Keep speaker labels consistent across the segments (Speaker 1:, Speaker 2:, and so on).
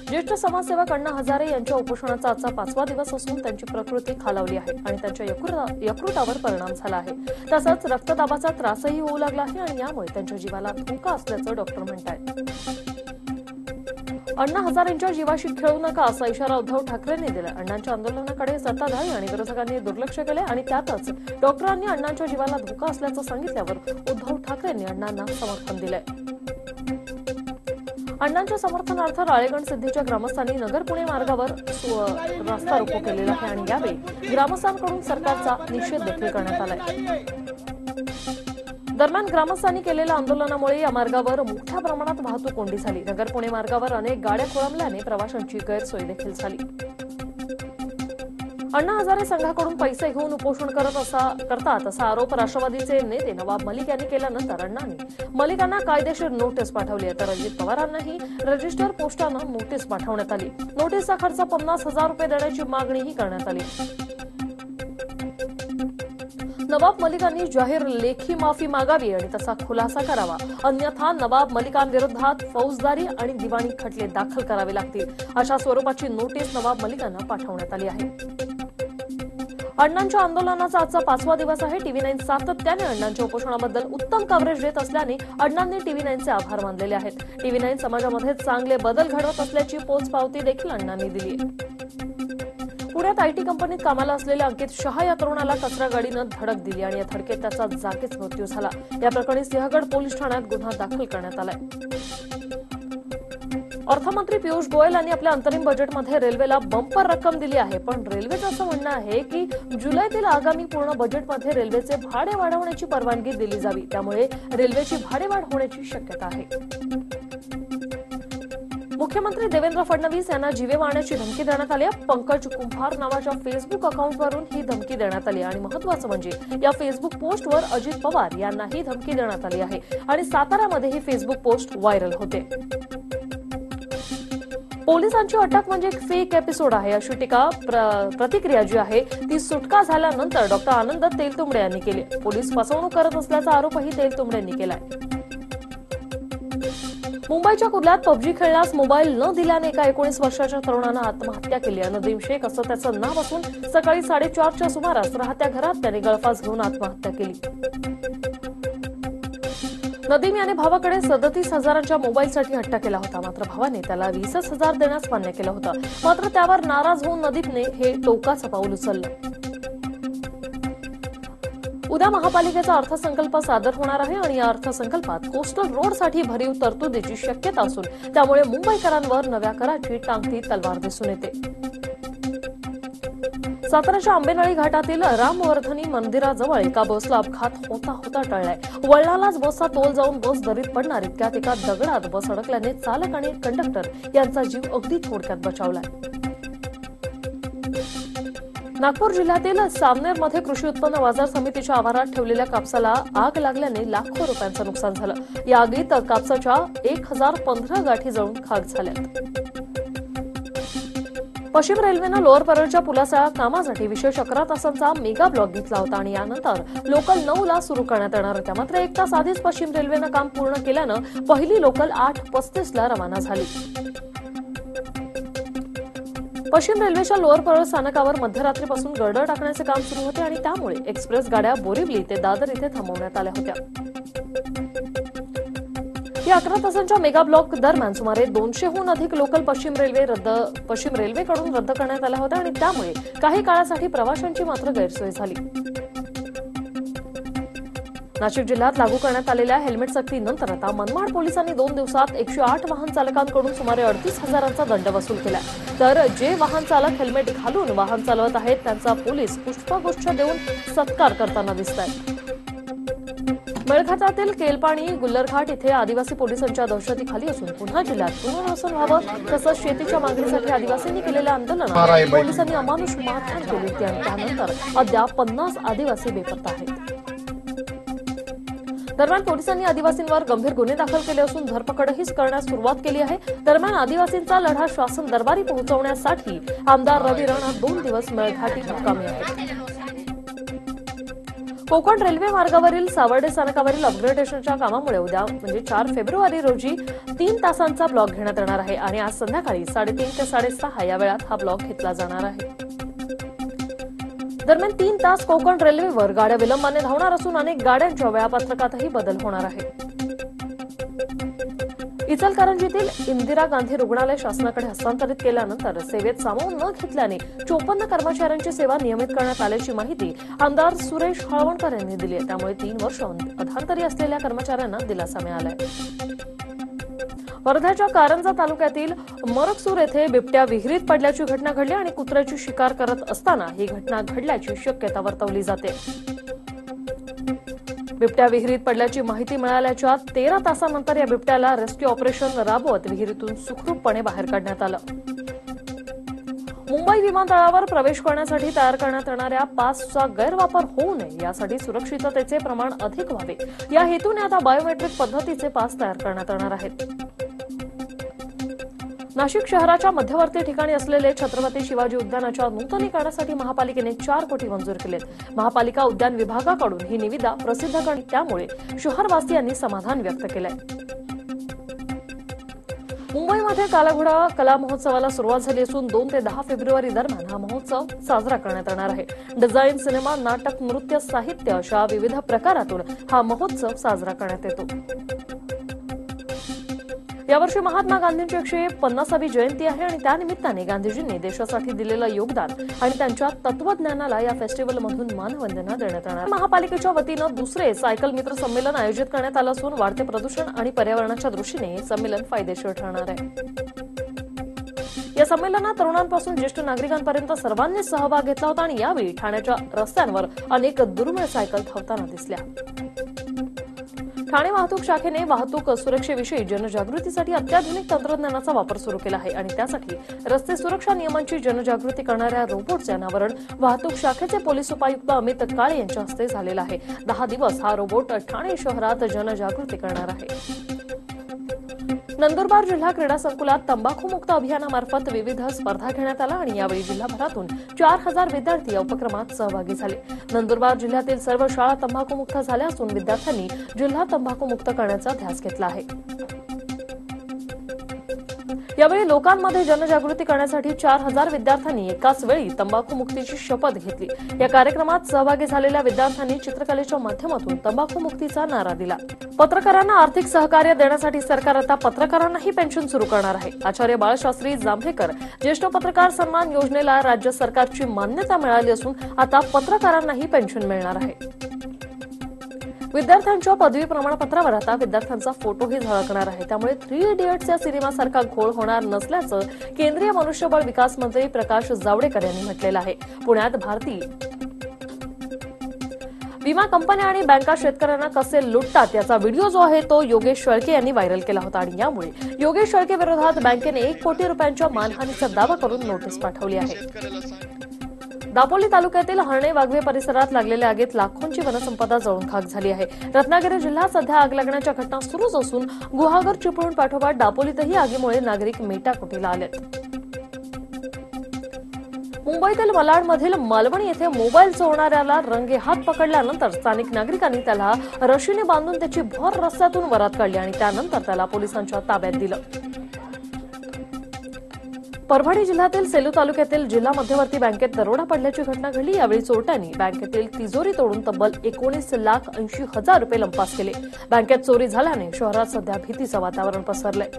Speaker 1: ज्येष्ठ समाजसेवक अण्णा हजारे यांच्या उपोषणाचा आजचा 5वा दिवस असून त्यांची प्रकृती खालावली आहे आणि त्यांच्या यकृतावर परिणाम झाला आहे. तसंच रक्तदाबाचा त्रासही होऊ लागला आहे आणि यामुळे त्यांच्या जीवाला धोका असल्याचं डॉक्टर म्हणतात. अण्णा हजारेंच्या जीवाशी खेळू नका असा इशारा उद्धव ठाकरेंनी दिला. अण्णांच्या आंदोलनाकडे सत्ताधारी आणि विरोधकांनी दुर्लक्ष केले आणि त्यातच डॉक्टरांनी अण्णांच्या जीवाला धोका असल्याचं सांगितल्यावर उद्धव ठाकरेंनी अण्णांना समर्थन दिलंय. अण्णांच्या समर्थनार्थ राळेगण सिद्धीच्या ग्रामस्थांनी नगर पुणे मार्गावर रस्ता रोको केलेला आहे आणि यावेळी ग्रामस्थांकडून सरकारचा निषेध देखील करण्यात आलाय. दरम्यान ग्रामस्थांनी केलेल्या आंदोलनामुळे या मार्गावर मोठ्या प्रमाणात वाहतूक कोंडी झाली. नगर पुणे मार्गावर अनेक गाड्या खोळंबल्याने प्रवाशांची गैरसोय देखील झाली. अण्णा हजारे संघाकडून पैसे घेऊन उपोषण करतात असा आरोप राष्ट्रवादीचे नेते नवाब मलिक यांनी केल्यानंतर अण्णांनी मलिकांना कायदेशीर नोटीस पाठवली आहे. तर अजित पवारांनाही रजिस्टर पोस्टानं नोटीस पाठवण्यात आली. नोटीसचा खर्च 50,000 रुपये देण्याची मागणीही करण्यात आली. नवाब मलिकांनी जाहीर लेखी माफी मागावी आणि तसा खुलासा करावा, अन्यथा नवाब मलिकांविरोधात फौजदारी आणि दिवाणी खटले दाखल करावे लागतील अशा स्वरूपाची नोटीस नवाब मलिकांना पाठवण्यात आली आहे. अण्णांच्या आंदोलनाचा आजचा 5वा दिवस आहे. TV9 सातत्याने अण्णांच्या उपोषणाबद्दल उत्तम कव्हरेज देत असल्याने अण्णांनी TV9चे आभार मानलेले आहेत. TV9 समाजामध्ये चांगले बदल घडवत असल्याची पोचपावती देखील अण्णांनी दिली आहे. पुण्यात आयटी कंपनीत कामाला असलेल्या अंकित शहा या तरुणाला कचरा गाडीनं धडक दिली आणि या धडकेत त्याचा जागीच मृत्यू झाला. या प्रकरणी सिंहगड पोलीस ठाण्यात गुन्हा दाखल करण्यात आलाय. अर्थमंत्री पियुष गोयल यांनी आपल्या अंतरिम बजेटमध्ये रेल्वेला बंपर रक्कम दिली आहे. पण रेल्वेचं असं म्हणणं आहे की जुलैतील आगामी पूर्ण बजेटमध्ये रेल्वेचे भाडे वाढवण्याची परवानगी दिली जावी. त्यामुळे रेल्वेची भाडेवाढ होण्याची शक्यता आहे. मुख्यमंत्री देवेंद्र फडणवीस यांना जीवे मारण्याची धमकी देण्यात आली आहे. पंकज कुंभार नावाच्या फेसबुक अकाउंटवरून ही धमकी देण्यात आली आणि महत्त्वाचं म्हणजे या फेसबुक पोस्टवर अजित पवार यांनाही धमकी देण्यात आली आहे आणि साताऱ्यामध्ये ही फेसबुक पोस्ट व्हायरल होते. पोलिसांची अटक म्हणजे एक फेक एपिसोड आहे अशी टीका प्रतिक्रिया जी आहे ती सुटका झाल्यानंतर डॉक्टर आनंद तेलतुंबडे यांनी केली. पोलीस फसवणूक करत असल्याचा आरोपही तेलतुंबडेंनी केलाय. मुंबईच्या कुर्ल्यात पबजी खेळण्यास मोबाईल न दिल्याने एका 19 वर्षाच्या तरुणानं आत्महत्या केली. नदीम शेख असं त्याचं नाव असून सकाळी 4:30च्या सुमारास राहत्या घरात त्याने गळफास घेऊन आत्महत्या केली. नदीम याने भावाकडे 37,000च्या मोबाईलसाठी हट्ट केला होता. मात्र भावाने त्याला 20,000 देण्यास मान्य केलं होतं. मात्र त्यावर नाराज होऊन नदीमने हे टोकाचं पाऊल उचललं. उद्या महापालिकेचा अर्थसंकल्प सादर होणार आहे आणि या अर्थसंकल्पात कोस्टल रोडसाठी भरीव तरतुदीची शक्यता असून त्यामुळे मुंबईकरांवर नव्या कराची टांगती तलवार दिसून येते. साताऱ्याच्या आंबेनळी घाटातील रामवर्धनी मंदिराजवळ एका बसला अपघात होता टळलाय. वळणालाच बसचा तोल जाऊन बस दरीत पडणार इतक्यात एका दगडात बस अडकल्याने चालक आणि कंडक्टर यांचा जीव अगदी थोडक्यात बचावलाय. नागपूर जिल्ह्यातील सावनेरमध्ये कृषी उत्पन्न बाजार समितीच्या आवारात ठेवलेल्या कापसाला आग लागल्याने लाखो रुपयांचं नुकसान झालं. या आगीत कापसाच्या 1015 गाठी जळून खाक झाल्यात. पश्चिम रेल्वेनं लोअर परळच्या पुलाच्या कामासाठी विशेष 11 तासांचा मेगा ब्लॉक घेतला होता आणि यानंतर लोकल 9ला सुरू करण्यात येणार होत्या. मात्र 1 तास आधीच पश्चिम रेल्वेनं काम पूर्ण केल्यानं पहिली लोकल 8:35ला रवाना झाली. पश्चिम रेल्वेच्या लोअर परळ स्थानकावर मध्यरात्रीपासून गर्डर टाकण्याचे काम सुरू होते आणि त्यामुळे एक्सप्रेस गाड्या बोरिवली ते दादर इथे थांबवण्यात आल्या होत्या. या 11 तासांच्या मेगा ब्लॉक दरम्यान सुमारे 200हून अधिक लोकल पश्चिम रेल्वेकडून रद्द करण्यात आल्या होत्या आणि त्यामुळे काही काळासाठी प्रवाशांची मात्र गैरसोय झाली. नाशिक जिल्ह्यात लागू करण्यात आलेल्या हेल्मेट सक्तीनंतर आता मनमाड पोलिसांनी 2 दिवसात 108 वाहन चालकांकडून सुमारे 38,000चा दंड वसूल केला. तर जे वाहन चालक हेल्मेट घालून वाहन चालवत आहेत त्यांचा पोलीस पुष्पगुच्छ देऊन सत्कार करताना दिसत आहेत. मेळघाटातील केलपाणी गुल्लरघाट इथे आदिवासी पोलिसांच्या दहशतीखाली असून पुन्हा जिल्ह्यात पुनर्वसन व्हावं तसंच शेतीच्या मागणीसाठी आदिवासींनी केलेल्या आंदोलनात पोलिसांनी अमानुष मारहाण केली होती आणि त्यानंतर अद्याप 50 आदिवासी बेपत्ता आहेत. दरम्यान पोलिसांनी आदिवासींवर गंभीर गुन्हे दाखल केले असून धरपकडही करण्यास सुरुवात केली आहे. दरम्यान आदिवासींचा लढा शासन दरबारी पोहोचवण्यासाठी आमदार रवी राणा 2 दिवस मेळघाटी मुक्कामी आहेत. कोकण रेल्वे मार्गावरील सावर्डे स्थानकावरील अपग्रेडेशनच्या कामामुळे उद्या म्हणजे 4 फेब्रुवारी रोजी 3 तासांचा ब्लॉक घेण्यात येणार आहे आणि आज संध्याकाळी 3:30 ते 6:30 या वेळात हा ब्लॉक घेतला जाणार आहे. दरम्यान 3 तास कोकण रेल्वेवर गाड्या विलंबाने धावणार असून अनेक गाड्यांच्या वेळापत्रकातही बदल होणार आहे. इचलकरंजीतील इंदिरा गांधी रुग्णालय शासनाकडे हस्तांतरित केल्यानंतर सेवेत सामावून न घेतल्याने 54 कर्मचाऱ्यांची सेवा नियमित करण्यात आल्याची माहिती आमदार सुरेश हळवणकर यांनी दिली आहे. त्यामुळे 3 वर्ष अधांतरी असलेल्या कर्मचाऱ्यांना दिलासा मिळालाय. वर्ध्याच्या कारंजा तालुक्यातील मरकसूर येथे बिबट्या विहिरीत पडल्याची घटना घडली आणि कुत्र्याची शिकार करत असताना ही घटना घडल्याची शक्यता वर्तवली जाते. बिबट्या विहिरीत पडल्याची माहिती मिळाल्याच्या 13 तासानंतर या बिबट्याला रेस्क्यू ऑपरेशन राबवत विहिरीतून सुखरूपपणे बाहेर काढण्यात आलं. मुंबई विमानतळावर प्रवेश करण्यासाठी तयार करण्यात येणाऱ्या पासचा गैरवापर होऊ नये यासाठी सुरक्षिततेचे प्रमाण अधिक व्हावे या हेतूने आता बायोमेट्रिक पद्धतीचे पास तयार करण्यात येणार आहेत. नाशिक शहराच्या मध्यवर्ती ठिकाणी असलेले छत्रपती शिवाजी उद्यानाच्या नूतनीकरणासाठी महापालिकेने 4 कोटी मंजूर केलेत. महापालिका उद्यान विभागाकडून ही निविदा प्रसिद्ध करण्यात त्यामुळे शहरवासियांनी समाधान व्यक्त केलंय. मुंबईमध्ये कालाघोडा कला महोत्सवाला सुरुवात झाली असून 2 ते 10 फेब्रुवारी दरम्यान हा महोत्सव साजरा करण्यात येणार आहे. डिझाईन, सिनेमा, नाटक, नृत्य, साहित्य अशा विविध प्रकारातून हा महोत्सव साजरा करण्यात येतो. यावर्षी महात्मा गांधींची 150वी जयंती आहे आणि त्यानिमित्ताने गांधीजींनी देशासाठी दिलेलं योगदान आणि त्यांच्या तत्वज्ञानाला या फेस्टिव्हलमधून मानवंदना देण्यात येणार. महापालिकेच्या वतीनं दुसरे सायकल मित्र संमेलन आयोजित करण्यात आलं असून वाढते प्रदूषण आणि पर्यावरणाच्या दृष्टीने हे संमेलन फायदेशीर ठरणार आहे. या संमेलनात तरुणांपासून ज्येष्ठ नागरिकांपर्यंत सर्वांनी सहभाग घेतला होता आणि यावेळी ठाण्याच्या रस्त्यांवर अनेक दुर्मिळ सायकल धावताना दिसल्या. ठाणे वाहतूक शाखेने वाहतूक सुरक्षेविषयी जनजागृतीसाठी अत्याधुनिक तंत्रज्ञानाचा वापर सुरू केला आहे आणि त्यासाठी रस्ते सुरक्षा नियमांची जनजागृती करणाऱ्या रोबोटचे अनावरण वाहतूक शाखेचे पोलीस उपायुक्त अमित काळे यांच्या हस्ते झालेलं आहे. 10 दिवस हा रोबोट ठाणे शहरात जनजागृती करणार आहे. नंदुरबार जिल्हा क्रीडा संकुलात तंबाखूमुक्त अभियानामार्फत विविध स्पर्धा घेण्यात आल्या आणि यावेळी जिल्हाभरातून 4000 विद्यार्थी या उपक्रमात सहभागी झाले. नंदुरबार जिल्ह्यातील सर्व शाळा तंबाखूमुक्त झाल्या असून विद्यार्थ्यांनी जिल्हा तंबाखूमुक्त करण्याचा ध्यास घेतला आहे. यावेळी लोकांमध्ये जनजागृती करण्यासाठी 4000 विद्यार्थ्यांनी एकाच वेळी तंबाखूमुक्तीची शपथ घेतली. या कार्यक्रमात सहभागी झालेल्या विद्यार्थ्यांनी चित्रकलेच्या माध्यमातून तंबाखूमुक्तीचा नारा दिला. पत्रकारांना आर्थिक सहकार्य देण्यासाठी सरकार आता पत्रकारांनाही पेन्शन सुरू करणार आहे. आचार्य बाळशास्त्री जांभेकर ज्येष्ठ पत्रकार सन्मान योजनेला राज्य सरकारची मान्यता मिळाली असून आता पत्रकारांनाही पेन्शन मिळणार आहे. विद्यार्थ्यांच्या पदवी प्रमाणपत्रावर आता विद्यार्थ्यांचा फोटोही झळकणार आहे. त्यामुळे 3 इडियट्स या सिनेमासारखा घोळ होणार नसल्याचं केंद्रीय मनुष्यबळ विकास मंत्री प्रकाश जावडेकर यांनी म्हटलेलं आहे. पुण्यात भारतीय विमा कंपन्या आणि बँका शेतकऱ्यांना कसे लुटतात याचा व्हिडिओ जो आहे तो योगेश शेळके यांनी व्हायरल केला होता आणि यामुळे योगेश शेळके विरोधात बँकेने 1 कोटी रुपयांच्या मानहानीचा दावा करून नोटीस पाठवली आहे. दापोली तालुक्यातील हरणे वाघवे परिसरात लागलेल्या आगीत लाखोंची वनसंपदा जळून खाक झाली आहे. रत्नागिरी जिल्ह्यात सध्या आग लागण्याच्या घटना सुरूच असून गुहागर चिपळूण पाठोपाठ दापोलीतही आगीमुळे नागरिक मेटाकुटीला आलेत. मुंबईतील मालाडमधील मालवणी येथे मोबाईल चोरणाऱ्याला रंगेहात पकडल्यानंतर स्थानिक नागरिकांनी त्याला रशीने बांधून त्याची भर रस्त्यातून वरात काढली आणि त्यानंतर त्याला पोलिसांच्या ताब्यात दिलं. परभणी जिल्ह्यातील सेलू तालुक्यातील जिल्हा मध्यवर्ती बँकेत दरोडा पडल्याची घटना घडली. यावेळी चोरट्यांनी बँकेतील तिजोरी तोडून तब्बल 19,80,000 रुपये लंपास केले. बँकेत चोरी झाल्याने शहरात सध्या भीतीचं वातावरण पसरलंय.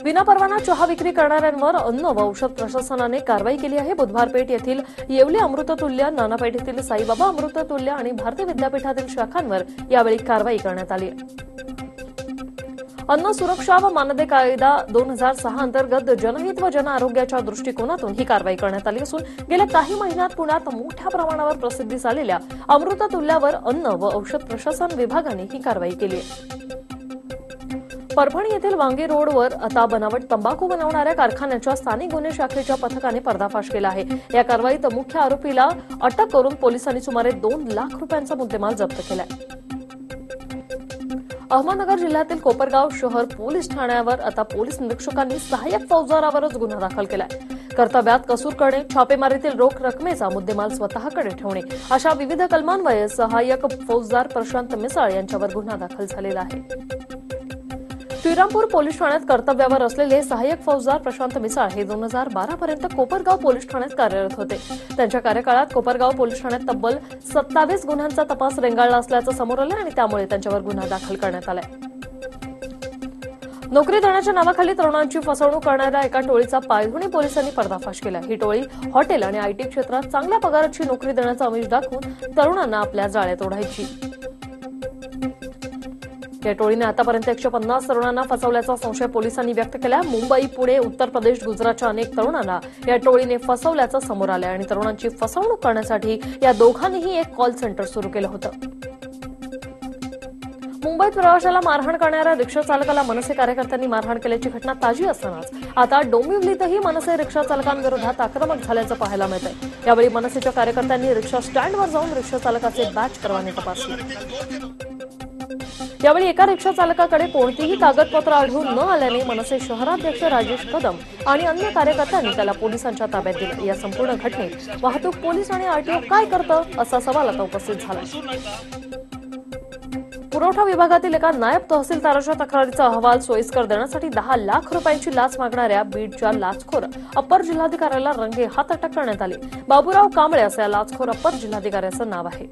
Speaker 1: विनापरवाना चहा विक्री करणाऱ्यांवर अन्न व औषध प्रशासनाने कारवाई केली आहे. बुधवारपेठ येथील येवले अमृततुल्य, नानापेठ येथील साईबाबा अमृततुल्य आणि भारतीय विद्यापीठातील शाखांवर यावेळी कारवाई करण्यात आली. अन्न सुरक्षा व मानदे कायदा 2006 अंतर्गत जनहित व जन आरोग्याच्या दृष्टिकोनातून ही कारवाई करण्यात आली असून गेल्या काही महिन्यात पुण्यात मोठ्या प्रमाणावर प्रसिद्धीस आलेल्या अमृततुल्यावर अन्न व औषध प्रशासन विभागाने ही कारवाई केली आहे. परभणी येथील वांगी रोडवर आता बनावट तंबाखू बनवणाऱ्या कारखान्याच्या स्थानिक गुन्हे शाखेच्या पथकाने पर्दाफाश केला आहे. या कारवाईत मुख्य आरोपीला अटक करून पोलिसांनी सुमारे 2 लाख रुपयांचा मुद्देमाल जप्त केलाय. अहमदनगर जिल्ह्यातील कोपरगाव शहर पोलीस ठाण्यावर आता पोलीस निरीक्षकांनी सहाय्यक फौजदारावरच गुन्हा दाखल केलाय. कर्तव्यात कसूर करणे, छापेमारीतील रोख रकमेचा मुद्देमाल स्वतःकडे ठेवणे अशा विविध कलमांन्वये सहाय्यक फौजदार प्रशांत मिसाळ यांच्यावर गुन्हा दाखल झालेला आहे. श्रीरामपूर पोलीस ठाण्यात कर्तव्यावर असलेले सहाय्यक फौजदार प्रशांत मिसाळ हे 2012 पर्यंत कोपरगाव पोलीस ठाण्यात कार्यरत होते. त्यांच्या कार्यकाळात कोपरगाव पोलीस ठाण्यात तब्बल 27 गुन्ह्यांचा तपास रेंगाळला असल्याचं समोर आलं आणि त्यामुळे त्यांच्यावर गुन्हा दाखल करण्यात आलाय. नोकरी देण्याच्या नावाखाली तरुणांची फसवणूक करणाऱ्या एका टोळीचा पायधुणी पोलिसांनी पर्दाफाश केला. ही टोळी हॉटेल आणि आयटी क्षेत्रात चांगल्या पगाराची नोकरी देण्याचं आमिष दाखवून तरुणांना आपल्या जाळ्यात ओढायची. या टोळीने आतापर्यंत 150 तरुणांना फसवल्याचा संशय पोलिसांनी व्यक्त केला. मुंबई, पुणे, उत्तर प्रदेश, गुजरातच्या अनेक तरुणांना या टोळीने फसवल्याचं समोर आलं आणि तरुणांची फसवणूक करण्यासाठी या दोघांनीही एक कॉल सेंटर सुरू केलं होतं. मुंबईत प्रवाशाला मारहाण करणाऱ्या रिक्षा चालकाला मनसे कार्यकर्त्यांनी मारहाण केल्याची घटना ताजी असतानाच आता डोंबिवलीतही मनसे रिक्षा चालकांविरोधात आक्रमक झाल्याचं पाहायला मिळतंय. यावेळी मनसेच्या कार्यकर्त्यांनी रिक्षा स्टँडवर जाऊन रिक्षा चालकाचे बॅच परवाने तपासले. यावेळी एका रिक्षा चालकाकडे कोणतीही कागदपत्र आढळून न आल्याने मनसे शहराध्यक्ष राजेश कदम आणि अन्य कार्यकर्त्यांनी त्याला पोलिसांच्या ताब्यात दिलं. या संपूर्ण घटनेत वाहतूक पोलीस आणि आरटीओ काय करतं असा सवाल आता उपस्थित झाला. पुरवठा विभागातील एका नायब तहसीलदाराच्या तक्रारीचा अहवाल सोयीस्कर देण्यासाठी 10 लाख रुपयांची लाच मागणाऱ्या बीडच्या लाचखोर अप्पर जिल्हाधिकाऱ्याला रंगेहात अटक करण्यात आली. बाबूराव कांबळे असं या लाचखोर अप्पर जिल्हाधिकाऱ्याचं नाव आहे.